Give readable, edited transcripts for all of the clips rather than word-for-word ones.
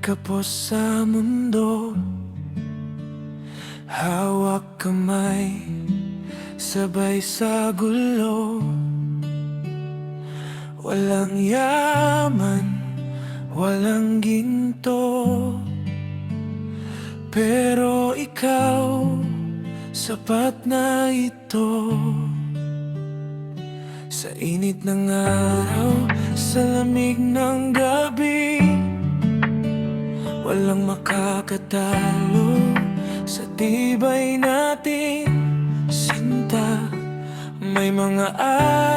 kapos sa mundo, hawak kamay, sabay sa gulo. Walang yaman, walang ginto, pero ikaw, sapat na ito. Sa init ng araw, sa lamig ng gabi, walang makakatalo sa tibay natin, sinta. May mga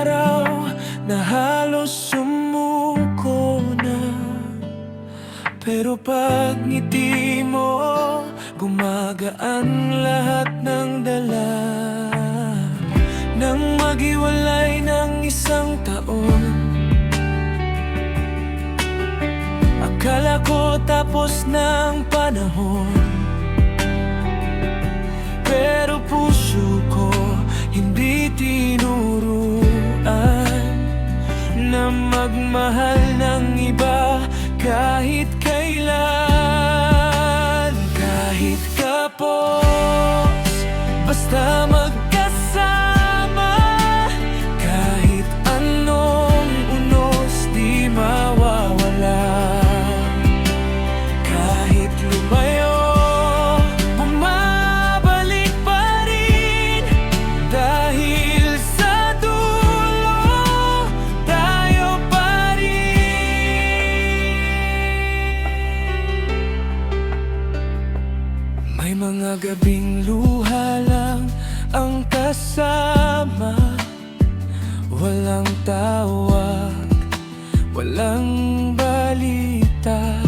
araw na halos sumuko na, pero pag ngiti mo, gumagaan lahat ng dala. Nang maghiwalay ng isang taon, akala ko tapos ng panahon, pero puso ko hindi tinuruan na magmahal ng iba kahit kailan. Kahit kapos, basta magkasama, kahit anong unos di mawawala. Kahit lumayo, bumabalik pa rin, dahil sa dulo tayo pa rin. May mga gabing luha lang ang kasama, walang tawag, walang balita,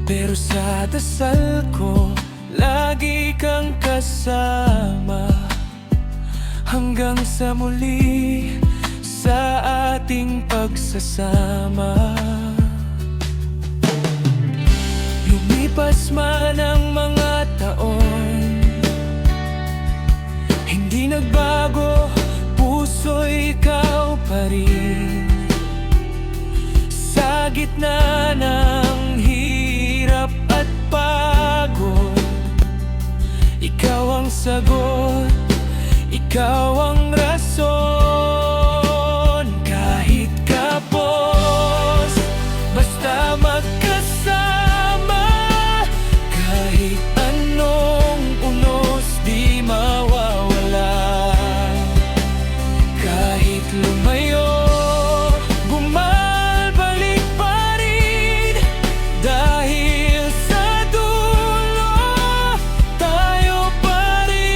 pero sa dasal ko, lagi kang kasama. Hanggang sa muli, sa ating pagsasama. Lumipas man ang mga taon, hindi nagbago, puso'y ikaw pa rin. Sa gitna ng hirap at pagod, ikaw ang sagot, ikaw ang rason. Kahit kapos, basta magkasama, kahit anong unos di mawawala. Kahit lumayo, bumabalik pa rin, dahil sa dulo tayo pa rin.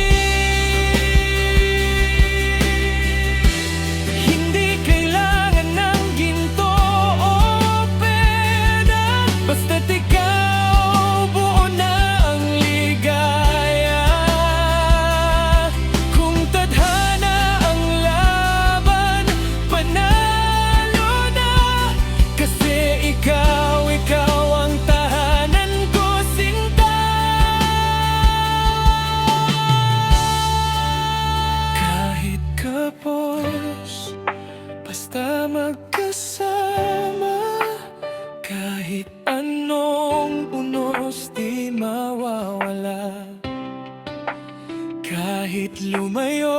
Hindi kailangan ng ginto o pera, basta't ikaw, buo na ang ligaya. Kung tadhana ang laban, panalo na, kasi ikaw ang tahanan ko, sinta. Kahit kapos, basta magkasama, kahit anong unos di mawawala. Kahit lumayo,